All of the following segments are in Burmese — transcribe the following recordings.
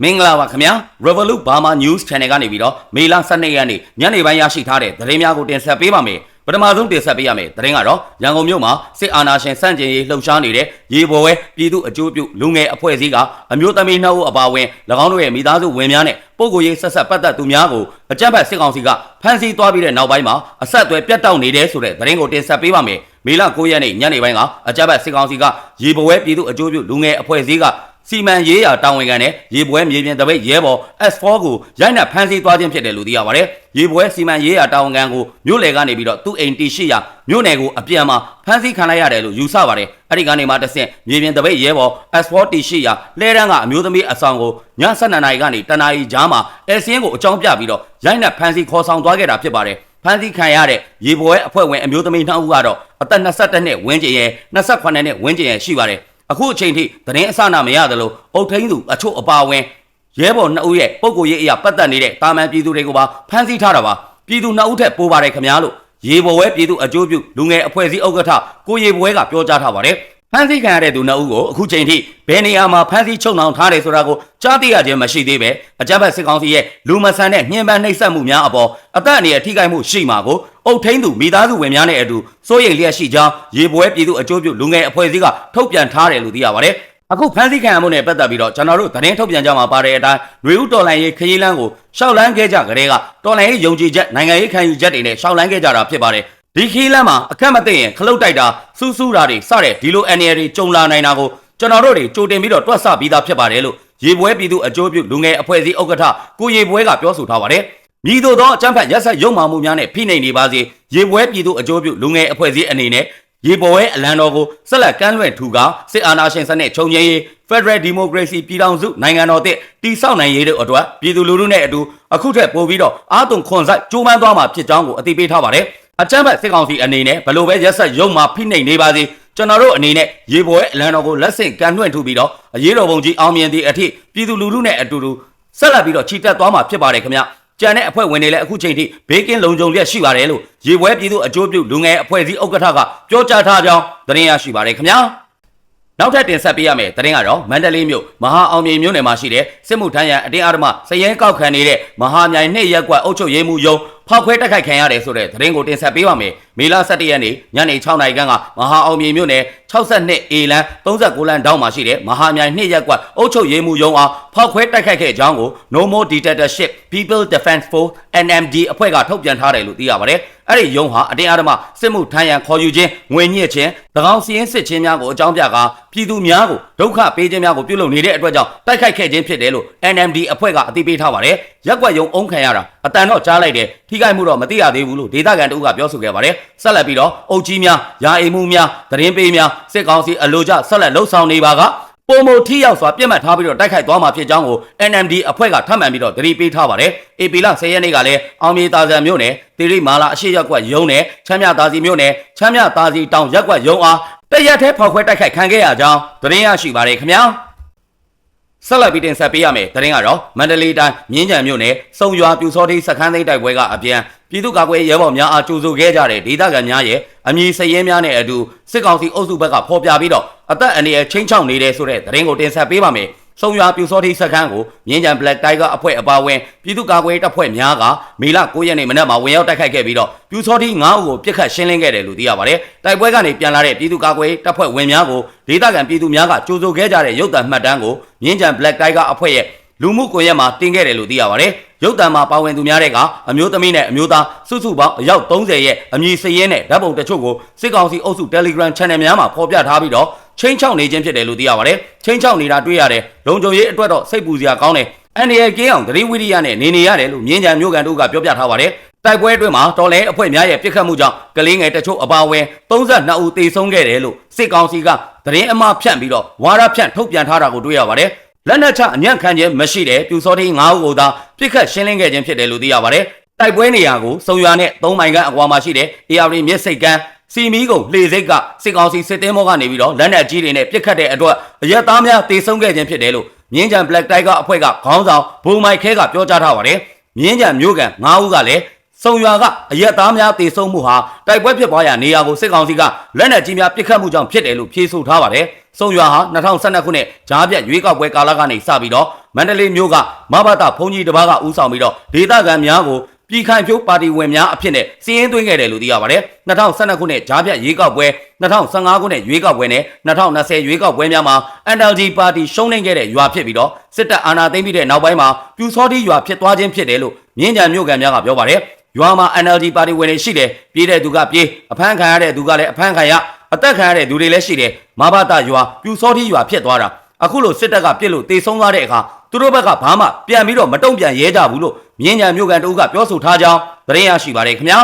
မင်္ဂလာပါခင်ဗျာ Revolut Burma News Channel ကနေပြီးတော့မေလ12ရက်နေ့ညနေပိုင်းရရှိထားတဲ့သတင်းများကိုတင်ဆက်ပေးပါမယ်ပထမဆုံးတင်ဆက်ပေးရမယ်သတင်းကတော့ရန်ကုန်မြို့မှာစစ်အာဏာရှင်စန့်ကျင်ရေးလှုပ်ရှားနေတဲ့ရေပေါ်ဝဲပြည်သူအကျိုးပြုလူငယ်အဖွဲ့အစည်းကအမျိုးသမီးနှုတ်အပါအဝင်၎င်းတို့ရဲ့မိသားစုဝင်များနဲ့ပုဂ္ဂိုလ်ရေးဆက်ဆက်ပတ်သက်သူများကိုအကြမ်းဖက်စစ်ကောင်စီကဖမ်းဆီးသွားပြီးတဲ့နောက်ပိုင်းမှာအဆက်အသွယ်ပြတ်တောက်နေတဲ့ဆိုတဲ့သတင်းကိုတင်ဆက်ပေးပါမယ်မေလ9ရက်နေ့ညနေပိုင်းကအကြမ်းဖက်စစ်ကောင်စီကရေပေါ်ဝဲပြည်သူအကျိုးပြုလူငယ်အဖွဲ့အစည်းကစီမံရေးရာတာဝန်ခံနဲ့ရေပွဲမြေပြင်တပိတ်ရဲဘော် S4 ကိုရိုက်နှက်ဖမ်းဆီးသွားခြင်းဖြစ်တယ်လို့သိရပါတယ်။ရေပွဲစီမံရေးရာတာဝန်ခံကိုမြို့လေကနေပြီးတော့သူ့အိမ်တီရှိရာမြို့နယ်ကိုအပြန်မှာဖမ်းဆီးခံလိုက်ရတယ်လို့ယူဆပါတယ်။အဲ့ဒီကနေမှတဆင့်မြေပြင်တပိတ်ရဲဘော် S4 တီရှိရာလဲတန်းကအမျိုးသမီးအဆောင်ကိုည12နာရီကနေတနာရီကြားမှာအဲစင်းကိုအကြောင်းပြပြီးတော့ရိုက်နှက်ဖမ်းဆီးခေါ်ဆောင်သွားခဲ့တာဖြစ်ပါတယ်။ဖမ်းဆီးခံရတဲ့ရေပွဲအဖွဲ့ဝင်အမျိုးသမီး2ဦးကတော့အသက်21နှစ်ဝန်းကျင်ရဲ့28နှစ်ဝန်းကျင်ရဲ့ရှိပါတယ်။အခုအချိန်ထိသတင်းအစနာမရတယ်လို့အုတ်ထင်းသူအချို့အပါဝင်ရဲဘော်2ဦးရဲ့ပုဂ္ဂိုလ်ရေးအရာပတ်သက်နေတဲ့တာမန်ပြည်သူတွေကိုပါဖမ်းဆီးထားတာပါပြည်သူ2ဦးထက်ပိုပါတယ်ခင်ဗျာလို့ရေဘော်ဝဲပြည်သူအကျိုးပြုလူငယ်အဖွဲ့အစည်းဥက္ကဋ္ဌကိုရေပွဲကပြောကြားထားပါတယ်ဖမ်းဆီးခံရတဲ့သူ2ဦးကိုအခုချိန်ထိဘယ်နေရာမှာဖမ်းဆီးချုပ်နှောင်ထားတယ်ဆိုတာကိုကြားသိရခြင်းမရှိသေးပဲအကြမ်းဖက်စစ်ကောင်စီရဲ့လူမဆန်တဲ့ညှဉ်းပန်းနှိပ်စက်မှုများအပေါ်အသက်အန္တရာယ်ထိခိုက်မှုရှိမှာကိုအုတ်ထင်းသူမိသားစုဝင်များနဲ့အတူစိုးရိမ်လျက်ရှိကြောင်းရေပွဲပြည်သူအကျိုးပြုလူငယ်အဖွဲ့အစည်းကထုတ်ပြန်ထားတယ်လို့သိရပါတယ်အခုဖမ်းဆီးခံရမှုနဲ့ပတ်သက်ပြီးတော့ကျွန်တော်တို့သတင်းထုတ်ပြန်ကြမှာပါတဲ့အတိုင်းຫນွေဦးတော်လှန်ရေးခရီးလမ်းကိုရှောက်လန်းခဲ့ကြကြတဲ့ကတော်လှန်ရေးယုံကြည်ချက်နိုင်ငံရေးခံယူချက်တွေနဲ့ရှောက်လန်းခဲ့ကြတာဖြစ်ပါတယ်ဒီခီးလမ်းမှာအခက်မသိရင်ခလုတ်တိုက်တာစူးစူးတာတွေစတဲ့ဒီလို NLD တွေကြုံလာနိုင်တာကိုကျွန်တော်တို့တွေကြိုတင်ပြီးတော့တွက်ဆပြီးသားဖြစ်ပါတယ်လို့ရေပွဲပြည်သူအကျိုးပြုလူငယ်အဖွဲ့အစည်းဥက္ကဋ္ဌကိုရေပွဲကပြောဆိုထားပါတယ်မြည်သောအကြမ်းဖက်ရက်စက်ရုံမှမှုများနဲ့ဖိနှိပ်နေပါစေရေပွဲပြည်သူအကျိုးပြုလူငယ်အဖွဲ့အစည်းအနေနဲ့ရေပေါ်ဝဲအလံတော်ကိုဆက်လက်ကမ်းလွှဲထူကာစစ်အာဏာရှင်စနစ်ချုပ်ငြိမ်းရေး Federal Democracy ပြည်ထောင်စုနိုင်ငံတော်တည်တည်ဆောက်နိုင်ရေးတို့အတွက်ပြည်သူလူထုနဲ့အတူအခုထက်ပိုပြီးတော့အားသွန်ခွန်စိုက်ကြိုးပမ်းသွားမှာဖြစ်ကြောင်းကိုအသိပေးထားပါတယ်အကြမ်းဖက်စစ်ကောင်စီအနေနဲ့ဘလို့ပဲရက်စက်ရုံမှဖိနှိပ်နေပါစေကျွန်တော်တို့အနေနဲ့ရေပေါ်ဝဲအလံတော်ကိုလက်ဆင့်ကမ်းလွှဲထူပြီးတော့အရေးတော်ပုံကြီးအောင်မြင်သည့်အထိပြည်သူလူထုနဲ့အတူတူဆက်လက်ပြီးတော့ချီတက်သွားမှာဖြစ်ပါတယ်ခင်ဗျကျန်တဲ့အဖွဲ့ဝင်တွေလည်းအခုချိန်ထိဘေးကင်းလုံခြုံလျက်ရှိပါတယ်လို့ရေပွဲပြည်သူအကျိုးပြုလူငယ်အဖွဲ့အစည်းဥက္ကဋ္ဌကပြောကြားထားကြောင်းသတင်းရရှိပါတယ်ခင်ဗျာနောက်ထပ်တင်ဆက်ပေးရမယ်သတင်းကတော့မန္တလေးမြို့မဟာအောင်မြေမြို့နယ်မှာရှိတဲ့စစ်မှုထမ်းရန်အတင်းအဓမ္မစရဲကောက်ခံနေတဲ့မဟာမြိုင်နှစ်ရက်ကွက်အုပ်ချုပ်ရေးမှူးယုံဖောက်ခွဲတိုက်ခိုက်ခံရတယ်ဆိုတဲ့သတင်းကိုတင်ဆက်ပေးပါမယ်မေလ17ရက်နေ့ညနေ6နာရီခန့်ကမဟာအောင်မြေမြို့နယ်62 A လမ်း39လမ်းတောင်မှာရှိတဲ့မဟာမြိုင်နှစ်ရက်ကွက်အုပ်ချုပ်ရေးမှူးယုံအားဖောက်ခွဲတိုက်ခိုက်ခဲ့ကြောင်းကို No More Dictatorship People Defense Force NMD အဖွဲ့ကထုတ်ပြန်ထားတယ်လို့သိရပါတယ်အဲ့ဒီယုံဟာအတင်းအဓမ္မစစ်မှုထမ်းရန်ခေါ်ယူခြင်းငွေညှစ်ခြင်း၎င်းစီးရင်စစ်ချင်းများကိုအကြောင်းပြကာပြည်သူများကိုဒုက္ခပေးခြင်းများကိုပြုလုပ်နေတဲ့အတွက်ကြောင့်တိုက်ခိုက်ခဲ့ခြင်းဖြစ်တယ်လို့ NMD အဖွဲ့ကအသိပေးထားပါတယ်ရက်ကွက်ယုံအုံခံရတာအတန်တော့ကြားလိုက်တယ်ထိခိုက်မှုတော့မသိရသေးဘူးလို့ဒေသခံတို့ကပြောဆိုခဲ့ပါတယ်ဆက်လက်ပြီးတော့အုပ်ကြီးများယာအိမ်မှုများသတင်းပေးများစစ်ကောင်စီအလို့ကျဆက်လက်လှုပ်ဆောင်နေပါကပုံမထီရောက်စွာပြစ်မှတ်ထားပြီးတော့တိုက်ခိုက်သွားမှာဖြစ်ကြောင်းကို NMD အဖွဲ့ကထပ်မံပြီးတော့သတိပေးထားပါတယ်။ AP လ10ရက်နေ့ကလည်းအောင်မြေတာဆန်မြို့နယ်တိရိမာလာအရှိရက်ကွက်ရုံးနယ်ချမ်းမြသာစီမြို့နယ်ချမ်းမြသာစီတောင်ရက်ကွက်ရုံးအားတရက်ထဲဖောက်ခွဲတိုက်ခိုက်ခံခဲ့ရကြောင်းသတင်းရရှိပါတယ်ခင်ဗျာ။ဆက်လက်ပြီးတင်ဆက်ပေးရမယ်သတင်းကတော့မန္တလေးတိုင်းမြင်းကြံမြို့နယ်စုံရွာပြူစောတိစခန်းသိမ်းတိုက်ပွဲကအပြန်ပြည်သူ့ကာကွယ်ရဲဘော်များအားကြိုးဆိုခဲ့ကြတဲ့ဒေသခံများရဲ့အမည်စရဲများနဲ့အတူစစ်ကောင်စီအုပ်စုဘက်ကဖော်ပြပြီးတော့အသက်အန္တရာယ်ချင်းချောက်နေတဲ့ဆိုတဲ့သတင်းကိုတင်ဆက်ပေးပါမယ်။စုံရွာပြူစောတိစခန်းကိုမြင်းကြံ Black Tiger အဖွဲ့အပါအဝင်ပြည်သူ့ကာကွယ်တပ်ဖွဲ့များကမေလ9ရက်နေ့မနက်မှာဝင်ရောက်တိုက်ခိုက်ခဲ့ပြီးတော့ပြူစောတိ9ဦးကိုပြစ်ခတ်ရှင်းလင်းခဲ့တယ်လို့သိရပါတယ်။တိုက်ပွဲကနေပြန်လာတဲ့ပြည်သူ့ကာကွယ်တပ်ဖွဲ့ဝင်များကိုဒေသခံပြည်သူများကကြိုးဆိုခဲ့ကြတဲ့ရုပ်သံမှတ်တမ်းကိုမြင်းကြံ Black Tiger အဖွဲ့ရဲ့လူမှုကွန်ရက်မှာတင်ခဲ့တယ်လို့သိရပါတယ်။ရုပ်သံမှာပါဝင်သူများတဲ့ကအမျိုးသမီးနဲ့အမျိုးသားစုစုပေါင်းအယောက်30ရဲ့အမည်စရင်းနဲ့ဓာတ်ပုံတချို့ကိုစစ်ကောင်စီအုပ်စု Telegram Channel များမှာဖော်ပြထားပြီးတော့ချင်းချောက်နေခြင်းဖြစ်တယ်လို့သိရပါတယ်။ချင်းချောက်နေတာတွေ့ရတယ်။လုံခြုံရေးအတွက်တော့စိတ်ပူစရာကောင်းတယ်။အန်ဒီရဲ့ကင်းအောင်သတိဝိရိယနဲ့နေရတယ်လို့မြင်းကြံမြို့ကန်တို့ကပြောပြထားပါတယ်။တိုက်ပွဲအတွင်းမှာတော်လဲအဖွဲ့များရဲ့ပြစ်ခတ်မှုကြောင့်ကလေးငယ်တချို့အပါအဝင်32ဦးသေဆုံးခဲ့တယ်လို့စစ်ကောင်စီကသတင်းအမှားဖြန့်ပြီးတော့ဝါဒဖြန့်ထုတ်ပြန်ထားတာကိုတွေ့ရပါတယ်။လက်နက်ချအညံ့ခံခြင်းမရှိတဲ့ပြူစောတိ9ဦးကိုသာပြစ်ခတ်ရှင်းလင်းခဲ့ခြင်းဖြစ်တယ်လို့သိရပါတယ်။တိုက်ပွဲနေရာကိုစုံရွာနဲ့3မိုင်ခန့်အကွာမှာရှိတဲ့ AR မြစ်စိတ်ကမ်းစီမီးကုန်းလှေစိတ်ကစစ်ကောင်စီစစ်တင်းမောကနေပြီးတော့လက်နက်ကြီးတွေနဲ့ပြစ်ခတ်တဲ့အတွက်အရက်သားများတေဆုံးခဲ့ခြင်းဖြစ်တယ်လို့မြင်းကြံ Black Tiger အဖွဲ့ကခေါင်းဆောင်ဘုံမိုက်ခဲကပြောကြားထားပါတယ်။မြင်းကြံမျိုးကန်9ဦးကလည်း စုံရွာကအရက်သားများတေဆုံးမှုဟာတိုက်ပွဲဖြစ်ပွားရာနေရာကိုစစ်ကောင်စီကလက်နက်ကြီးများပစ်ခတ်မှုကြောင့်ဖြစ်တယ်လို့ဖြေဆိုထားပါတယ်။စုံရွာဟာ2012ခုနှစ်ဂျားပြတ်ရွေးကောက်ပွဲကာလကနေစပြီးတော့မန္တလေးမြို့ကမဘတာဘုံကြီးတစ်ပါးကဦးဆောင်ပြီးတော့ဒေသခံများကိုပြည်ခိုင်ဖြိုးပါတီဝင်များအဖြစ်နဲ့စီးရင်သွင်းခဲ့တယ်လို့သိရပါတယ်။2012ခုနှစ်ဂျားပြတ်ရွေးကောက်ပွဲ2015ခုနှစ်ရွေးကောက်ပွဲနဲ့2020ရွေးကောက်ပွဲများမှာ NLD ပါတီရှုံးနိမ့်ခဲ့တဲ့ရွာဖြစ်ပြီးတော့စစ်တပ်အာဏာသိမ်းပြီးတဲ့နောက်ပိုင်းမှာပြူစောတိရွာဖြစ်သွားခြင်းဖြစ်တယ်လို့မြင်းကြံမြို့ကန်များကပြောပါတယ်။ရွာမှာ NLD ပါတီဝင်တွေရှိတယ်ပြေးတဲ့သူကပြေးအဖမ်းခံရတဲ့သူကလည်းအဖမ်းခံရအသက်ခံရတဲ့သူတွေလည်းရှိတယ်မဘတာရွာပြူစောတိရွာဖြစ်သွားတာအခုလိုစစ်တပ်ကပြစ်လို့တေဆုံးသွားတဲ့အခါသူတို့ဘက်ကဘာမှပြန်ပြီးတော့မတုံ့ပြန်ရဲကြဘူးလို့မြင်းကြံမြို့ကန်တို့ကပြောဆိုထားကြောင်းသတင်းရရှိပါတယ်ခင်ဗျာ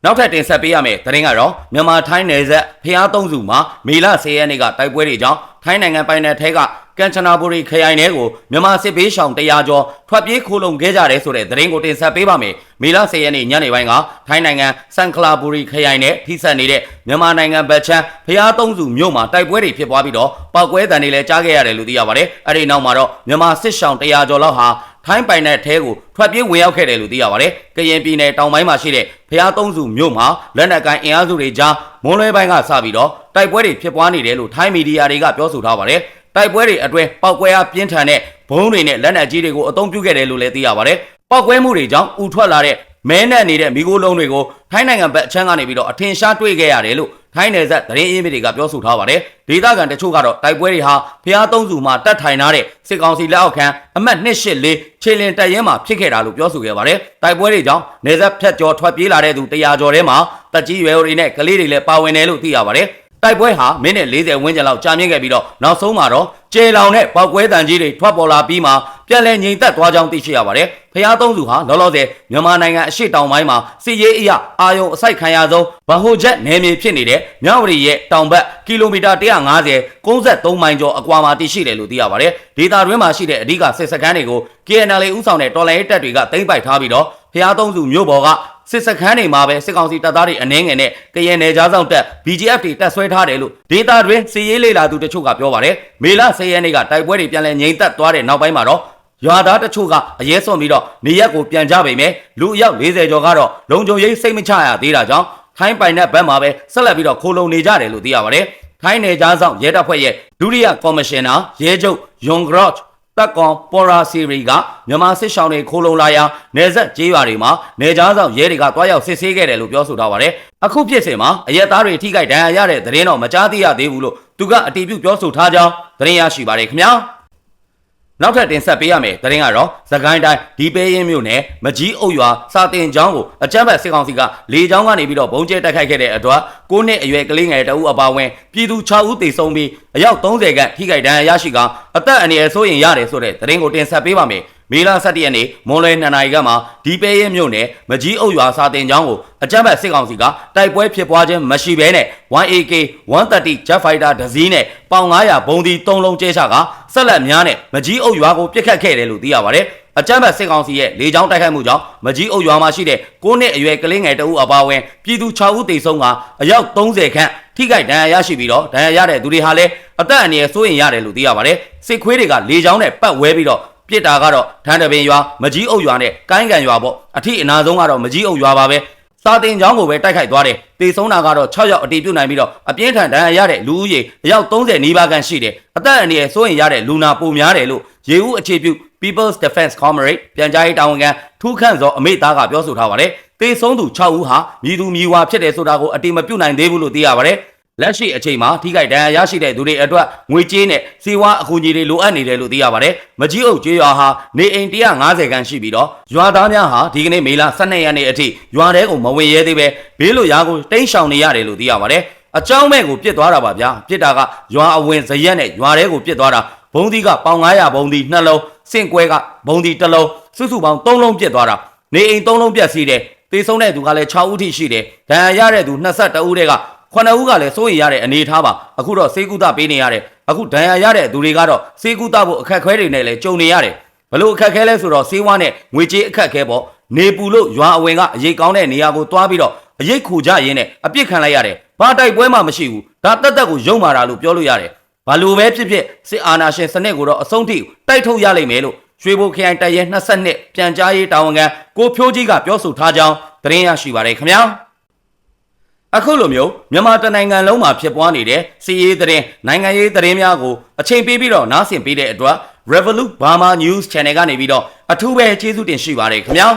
နောက်ထပ်တင်ဆက်ပေးရမယ့်သတင်းကတော့မြန်မာထိုင်းနယ်စပ်ဖျားသုံးစုမှာမေလ10ရက်နေ့ကတိုက်ပွဲတွေကြောင့်ထိုင်းနိုင်ငံပိုင်နယ်ထဲကကန်ချနာဘူရီခရိုင်ထဲကိုမြန်မာစစ်ဘေးရှောင်100ကျော်ထွက်ပြေးခိုးလုံခဲ့ကြတယ်ဆိုတဲ့သတင်းကိုတင်ဆက်ပေးပါမယ်။မေလ10ရက်နေ့ညနေပိုင်းကထိုင်းနိုင်ငံစန်ခလာဘူရီခရိုင်နဲ့ထိစပ်နေတဲ့မြန်မာနိုင်ငံဘက်ချမ်းဖျားသုံးစုမြို့မှာတိုက်ပွဲတွေဖြစ်ပွားပြီးတော့ပောက်ကွဲတံတွေလည်းကြားခဲ့ရတယ်လို့သိရပါတယ်။အဲဒီနောက်မှာတော့မြန်မာစစ်ရှောင်100ကျော်လောက်ဟာထိုင်းပိုင်နယ်ထဲကိုထွက်ပြေးဝင်ရောက်ခဲ့တယ်လို့သိရပါတယ်။ကရင်ပြည်နယ်တောင်ပိုင်းမှာရှိတဲ့ဖျားသုံးစုမြို့မှာလက်နက်ကိုင်အင်အားစုတွေကြားမွန်းလွဲပိုင်းကစပြီးတော့တိုက်ပွဲတွေဖြစ်ပွားနေတယ်လို့ထိုင်းမီဒီယာတွေကပြောဆိုထားပါတယ်။တိုက်ပွဲတွေအတွင်းပောက်ကွဲအားပြင်းထန်တဲ့ဘုံတွေနဲ့လက်နက်ကြီးတွေကိုအသုံးပြုခဲ့တယ်လို့လည်းသိရပါတယ်။ပောက်ကွဲမှုတွေကြောင့်ဥထွက်လာတဲ့မဲနဲ့နေတဲ့မိခိုးလုံးတွေကိုထိုင်းနိုင်ငံဘက်အချမ်းကနေပြီးတော့အထင်ရှားတွေ့ခဲ့ရတယ်လို့ထိုင်းနယ်စပ်သတင်းအင်းမြစ်တွေကပြောဆိုထားပါတယ်။ဒေသခံတချို့ကတော့တိုက်ပွဲတွေဟာဖျားသုံးစုမှာတပ်ထိုင်ထားတဲ့စစ်ကောင်စီလက်အောက်ခံအမှတ်284ခြေလင်တပ်ရင်းမှာဖြစ်ခဲ့တာလို့ပြောဆိုခဲ့ပါတယ်။တိုက်ပွဲတွေကြောင့်နယ်စပ်ဖြတ်ကျော်ထွက်ပြေးလာတဲ့သူ100ကျော်ထဲမှာတပ်ကြီးရွယ်တွေနဲ့ကလေးတွေလည်းပါဝင်တယ်လို့သိရပါတယ်။တိုက်ပွဲဟာမိနစ်40ဝန်းကျင်လောက်ကြာမြင့်ခဲ့ပြီးတော့နောက်ဆုံးမှာတော့ကျေလောင်နဲ့ပောက်ကွဲတံကြီးတွေထွက်ပေါ်လာပြီးမှပြန်လည်ငြိမ်သက်သွားကြောင်းသိရှိရပါတယ်။ဖျားသုံးစုဟာလောလောဆယ်မြန်မာနိုင်ငံအရှေ့တောင်ပိုင်းမှာစစ်ရေးအရအာယုံအစိုက်ခံရဆုံးဗဟိုချက်နယ်မြေဖြစ်နေတဲ့မြဝတီရဲ့တောင်ဘက်ကီလိုမီတာ150 63မိုင်ကျော်အကွာမှာတည်ရှိတယ်လို့သိရပါတယ်။ဒေသတွင်းမှာရှိတဲ့အဓိကစစ်စခန်းတွေကို KNL ဦးဆောင်တဲ့တော်လှန်ရေးတပ်တွေကသိမ်းပိုက်ထားပြီးတော့ဖျားသုံးစုမြို့ပေါ်ကစစ်စခန်းတွေမှာပဲစစ်ကောင်စီတပ်သားတွေအနှင်းငယ်နဲ့ကရင်နယ်ကြားဆောင်တပ် BGF တွေတပ်ဆွဲထားတယ်လို့ဒေသတွင်းစစ်ရေးလေလာသူတချို့ကပြောပါတယ်။မေလ10ရက်နေ့ကတိုက်ပွဲတွေပြန်လည်ငြိမ်သက်သွားတဲ့နောက်ပိုင်းမှာတော့ရွာသားတချို့ကအရဲစွန်ပြီးတော့နေရက်ကိုပြန်ကြပေမဲ့လူအယောက်40ကျော်ကတော့လုံခြုံရေးစိတ်မချရသေးတာကြောင့်ထိုင်းပိုင်တဲ့ဘက်မှာပဲဆက်လက်ပြီးတော့ခိုးလုံနေကြတယ်လို့သိရပါတယ်။ထိုင်းနယ်ကြားဆောင်ရဲတပ်ဖွဲ့ရဲ့ဒုတိယကော်မရှင်နာရဲချုပ်ယွန်ဂရော့တက်ကောင်ပေါ်ရာစီရီကမြန်မာစစ်ရှောင်းတွေခိုးလုံလာရာနယ်စပ်ကျေးရွာတွေမှာနေကြားဆောင်ရဲတွေကတွားရောက်စစ်ဆေးခဲ့တယ်လို့ပြောဆိုထားပါတယ်။အခုဖြစ်စဉ်မှာအရက်သားတွေထိခိုက်ဒဏ်ရာရတဲ့သတင်းတော့မကြားသိရသေးဘူးလို့သူကအတည်ပြုပြောဆိုထားကြောင်းသတင်းရရှိပါတယ်ခင်ဗျာ။နောက်ထပ်တင်ဆက်ပေးရမယ်သတင်းကတော့စကိုင်းတိုင်းဒီပဲရင်မြို့နယ်မကြီးအုပ်ရွာစာတင်ကျောင်းကိုအကြမ်းဖက်စစ်ကောင်စီကလေကြောင်းကနေပြီးတော့ဘုံကျဲတိုက်ခိုက်ခဲ့တဲ့အတွက်9နှစ်အရွယ်ကလေးငယ်တအုပ်အပါဝင်ပြည်သူ6ဦးသေဆုံးပြီးအယောက်30ခန့်ထိခိုက်ဒဏ်ရာရရှိကအသက်အန္တရာယ်ဆိုးရင်ရတယ်ဆိုတဲ့သတင်းကိုတင်ဆက်ပေးပါမယ်။မေလ17ရက်နေ့မွန်လွယ်2နာရီခန့်မှာဒီပဲရင်မြို့နယ်မကြီးအုပ်ရွာစာတင်ကျောင်းကိုအကြမ်းဖက်စစ်ကောင်စီကတိုက်ပွဲဖြစ်ပွားခြင်းမရှိဘဲနဲ့ 1AK 130 Jet Fighter တစ်စီးနဲ့ပေါင်900ဘုံဒီ3လုံးကျဲချကဆက်လက်များနဲ့မကြီးအုပ်ရွာကိုပစ်ခတ်ခဲ့တယ်လို့သိရပါတယ်။အကြမ်းဖက်စစ်ကောင်စီရဲ့လေကြောင်းတိုက်ခိုက်မှုကြောင့်မကြီးအုပ်ရွာမှာရှိတဲ့9နှစ်အရွယ်ကလေးငယ်တအုပ်အပါဝင်ပြည်သူ6ဦးသေဆုံးကအယောက်30ခန့်ထိခိုက်ဒဏ်ရာရရှိပြီးတော့ဒဏ်ရာရတဲ့သူတွေဟာလည်းအသက်အန္တရာယ်စိုးရိမ်ရတယ်လို့သိရပါတယ်။စစ်ခွေးတွေကလေကြောင်းနဲ့ပတ်ဝဲပြီးတော့ပြစ်တာကတော့ထန်းတပင်ရွာမကြီးအုပ်ရွာနဲ့ကိုင်းကန်ရွာပေါ့အထိအနာဆုံးကတော့မကြီးအုပ်ရွာပါပဲစာတင်ကျောင်းကိုပဲတိုက်ခိုက်သွားတယ်တေဆုံးတာကတော့6ယောက်အတီးပြုတ်နိုင်ပြီးတော့အပြင်းထန်ဒဏ်ရာရတဲ့လူဦးရေအယောက်30နီးပါးခန့်ရှိတယ်အသက်အန္တရာယ်စိုးရိမ်ရတဲ့လူနာပိုများတယ်လို့ရေဦးအခြေပြု People's Defense Comrade ပြန်ကြားရေးတာဝန်ခံထူးခန့်စောအမိသားကပြောဆိုထားပါတယ်တေဆုံးသူ6ဦးဟာမြည်သူမြည်ဝါဖြစ်တယ်ဆိုတာကိုအတိမပြုတ်နိုင်သေးဘူးလို့သိရပါတယ်လက်ရှိအချိန်မှာထိခိုက်ဒဏ်ရာရရှိတဲ့သူတွေအတွက်ငွေကြေးနဲ့စီးဝါအကူအညီတွေလိုအပ်နေတယ်လို့သိရပါတယ်။မကြီးအုပ်ကျေးရွာဟာနေအိမ်150ခန့်ရှိပြီးတော့ရွာသားများဟာဒီကနေ့မေလ12ရက်နေ့အထိရွာထဲကိုမဝင်ရဲသေးပဲဘေးလွတ်ရာကိုတိမ်းရှောင်နေရတယ်လို့သိရပါတယ်။အကြောင်းမဲ့ကိုပြစ်သွားတာပါဗျာ။ပြစ်တာကရွာအဝင်ဇရက်နဲ့ရွာထဲကိုပြစ်သွားတာဘုံသီးကပေါင်900ဘုံသီး2လုံးစင့်ကွဲကဘုံသီး1လုံးစုစုပေါင်း3လုံးပြစ်သွားတာနေအိမ်3လုံးပြက်စီးတယ်တေဆုံးတဲ့သူကလည်း6ဦးထိရှိတယ်ဒဏ်ရာရတဲ့သူ22ဦးတည်းက9ဦးကလည်းစိုးရိမ်ရတဲ့အနေအထားပါအခုတော့စေကူတာပေးနေရတယ်အခုဒဏ်ရာရတဲ့သူတွေကတော့စေကူတာဖို့အခက်အခဲတွေနဲ့လည်းကြုံနေရတယ်ဘလို့အခက်အခဲလဲဆိုတော့စေဝါနဲ့ငွေကြေးအခက်အခဲပေါ့နေပူလို့ရွာအဝင်ကအရေးကောင်းတဲ့နေရာကိုတွားပြီးတော့အရေးခူကြရင်းနဲ့အပြစ်ခံလိုက်ရတယ်ဘာတိုက်ပွဲမှမရှိဘူးဒါတက်တက်ကိုယုံမာတာလို့ပြောလို့ရတယ်ဘာလို့ပဲဖြစ်ဖြစ်စစ်အာဏာရှင်စနစ်ကိုတော့အဆုံးထိတိုက်ထုတ်ရလိမ့်မယ်လို့ ရွှေဘိုခရိုင်တပ်ရဲ22ပြန်ကြားရေးတာဝန်ခံကိုဖြိုးကြီးကပြောဆိုထားကြောင်းသတင်းရရှိပါရခင်ဗျာအခုလိုမျိုးမြန်မာတနိုင်ငံလုံးမှာဖြစ်ပွားနေတဲ့စီးရေးသတင်းနိုင်ငံရေးသတင်းများကိုအချိန်ပေးပြီးတော့နားဆင်ပေးတဲ့အတွက် Revolut Burma News Channel ကနေပြီးတော့အထူးပဲကျေးဇူးတင်ရှိပါတယ်ခင်ဗျာ